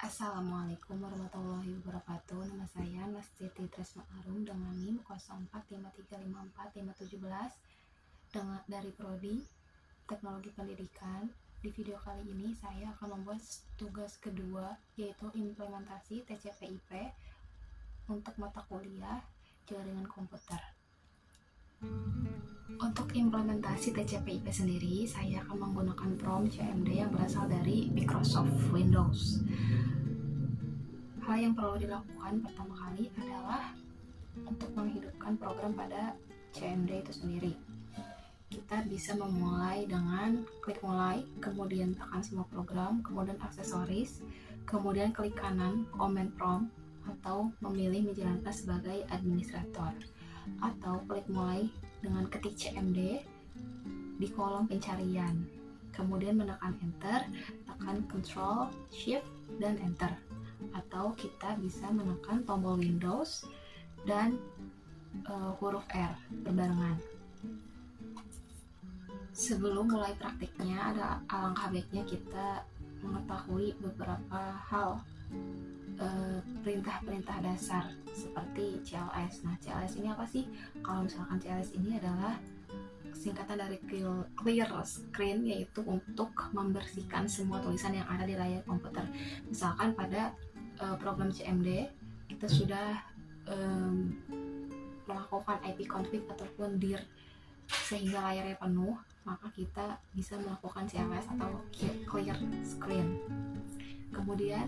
Assalamualaikum warahmatullahi wabarakatuh. Nama saya Nastiti Tresno Arum dengan NIM 0453545517 dari Prodi Teknologi Pendidikan. Di video kali ini saya akan membuat tugas kedua, yaitu implementasi TCP/IP untuk mata kuliah jaringan komputer. Untuk implementasi TCP/IP sendiri, saya akan menggunakan prompt CMD yang berasal dari Microsoft Windows. Hal yang perlu dilakukan pertama kali adalah untuk menghidupkan program pada CMD itu sendiri. Kita bisa memulai dengan klik mulai, kemudian tekan semua program, kemudian aksesoris, kemudian klik kanan command prompt atau memilih menjalankan sebagai administrator, atau klik mulai dengan ketik CMD di kolom pencarian, kemudian menekan enter, tekan Ctrl, Shift, dan enter. Atau kita bisa menekan tombol Windows dan huruf R berbarengan. Sebelum mulai praktiknya, ada alangkah baiknya kita mengetahui beberapa hal, perintah-perintah dasar seperti CLS. Nah, CLS ini apa sih? Kalau misalkan CLS ini adalah singkatan dari clear screen, yaitu untuk membersihkan semua tulisan yang ada di layar komputer. Misalkan pada program CMD kita sudah melakukan IP config ataupun dir sehingga layarnya penuh, maka kita bisa melakukan CLS atau clear screen. Kemudian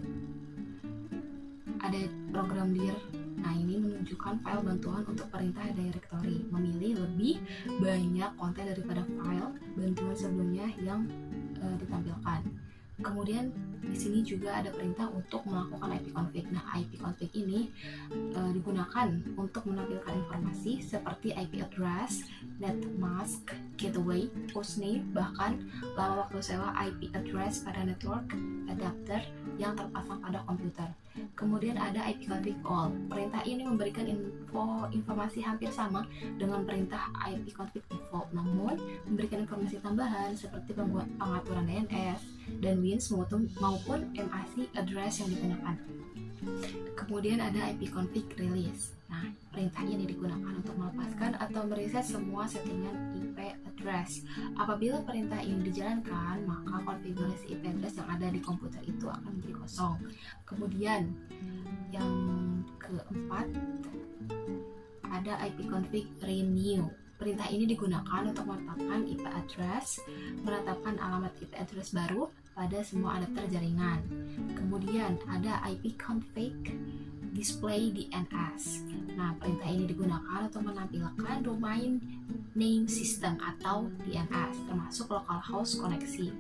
ada program dir. Nah, ini menunjukkan file bantuan untuk perintah directory, memilih lebih banyak konten daripada file bantuan sebelumnya yang ditampilkan. Kemudian di sini juga ada perintah untuk melakukan IP config. Nah, IP config ini digunakan untuk menampilkan informasi seperti IP address, net mask, gateway, hostname, bahkan lama waktu sewa IP address pada network adapter yang terpasang pada komputer. Kemudian ada IP config all. Perintah ini memberikan informasi hampir sama dengan perintah IP config default, namun memberikan informasi tambahan seperti pengaturan DNS dan WINS maupun MAC address yang digunakan. Kemudian ada IP config release. Nah, perintah ini digunakan untuk melepaskan atau mereset semua settingan IP address. Apabila perintah ini dijalankan, maka konfigurasi IP address yang ada di komputer itu akan menjadi kosong. Kemudian yang keempat ada IP config renew. Perintah ini digunakan untuk menetapkan IP address, menetapkan alamat IP address baru pada semua adapter jaringan. Kemudian ada IP config display DNS. Nah, perintah ini digunakan untuk menampilkan domain name system atau DNS, termasuk localhost koneksi.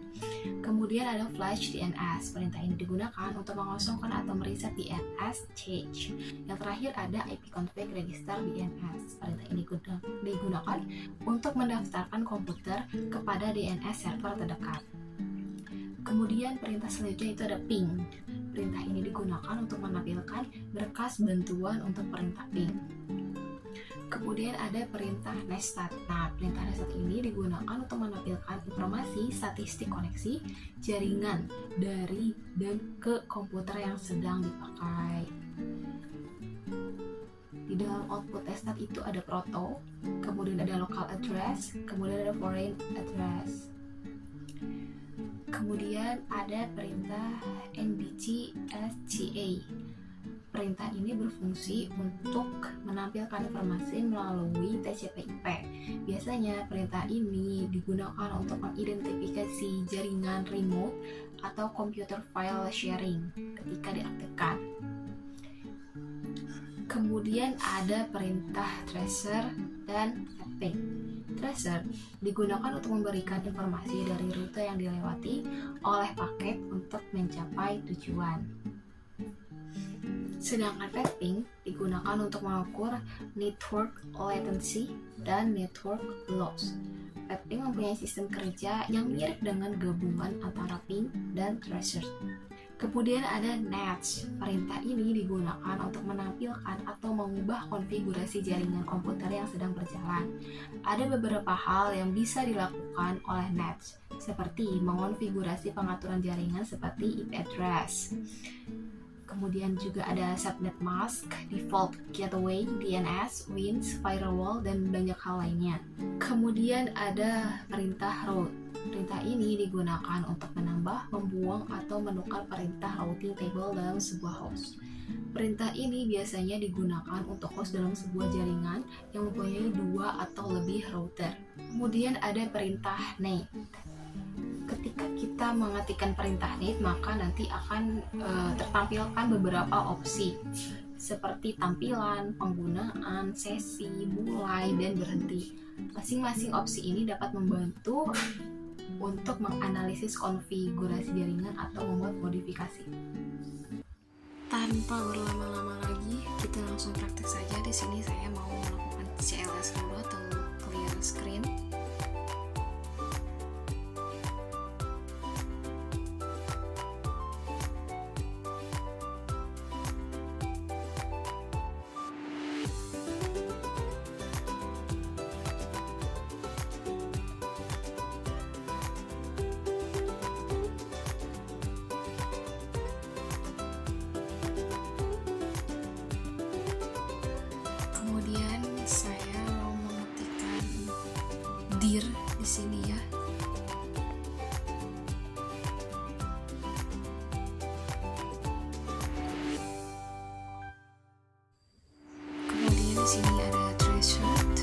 Kemudian ada flash DNS. Perintah ini digunakan untuk mengosongkan atau mereset DNS cache. Yang terakhir ada IP config register DNS. Perintah ini digunakan untuk mendaftarkan komputer kepada DNS server terdekat. Kemudian perintah selanjutnya itu ada ping. Perintah ini digunakan untuk menampilkan berkas bantuan untuk perintah ping. Kemudian ada perintah nestat. Nah, perintah nestat ini digunakan untuk menampilkan informasi statistik koneksi jaringan dari dan ke komputer yang sedang dipakai. Di dalam output nestat itu ada proto, kemudian ada local address, kemudian ada foreign address. Kemudian ada perintah nbgsca. Perintah ini berfungsi untuk menampilkan informasi melalui TCP/IP. Biasanya perintah ini digunakan untuk mengidentifikasi jaringan remote atau computer file sharing ketika diaktifkan. Kemudian ada perintah tracer dan mapping. Tracer digunakan untuk memberikan informasi dari rute yang dilewati oleh paket untuk mencapai tujuan. Sedangkan mapping digunakan untuk mengukur network latency dan network loss. Mapping mempunyai sistem kerja yang mirip dengan gabungan antara ping dan tracer. Kemudian ada NAT. Perintah ini digunakan untuk menampilkan atau mengubah konfigurasi jaringan komputer yang sedang berjalan. Ada beberapa hal yang bisa dilakukan oleh NAT, seperti mengonfigurasi pengaturan jaringan seperti IP address. kemudian juga ada subnet mask, default gateway, DNS, WINS, firewall, dan banyak hal lainnya. Kemudian ada perintah route. Perintah ini digunakan untuk menambah, membuang, atau menukar perintah routing table dalam sebuah host. Perintah ini biasanya digunakan untuk host dalam sebuah jaringan yang mempunyai 2 atau lebih router. Kemudian ada perintah NAT. Ketika kita mengetikkan perintah NAT, maka nanti akan tertampilkan beberapa opsi seperti tampilan, penggunaan, sesi, mulai, dan berhenti. Masing-masing opsi ini dapat membantu untuk menganalisis konfigurasi jaringan atau membuat modifikasi. Tanpa berlama-lama lagi, kita langsung praktek saja. Di sini saya mau melakukan CLS dulu atau clear screen. Kemudian saya mau mengetikkan dir di sini ya. Kemudian di sini ada threshold.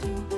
Terima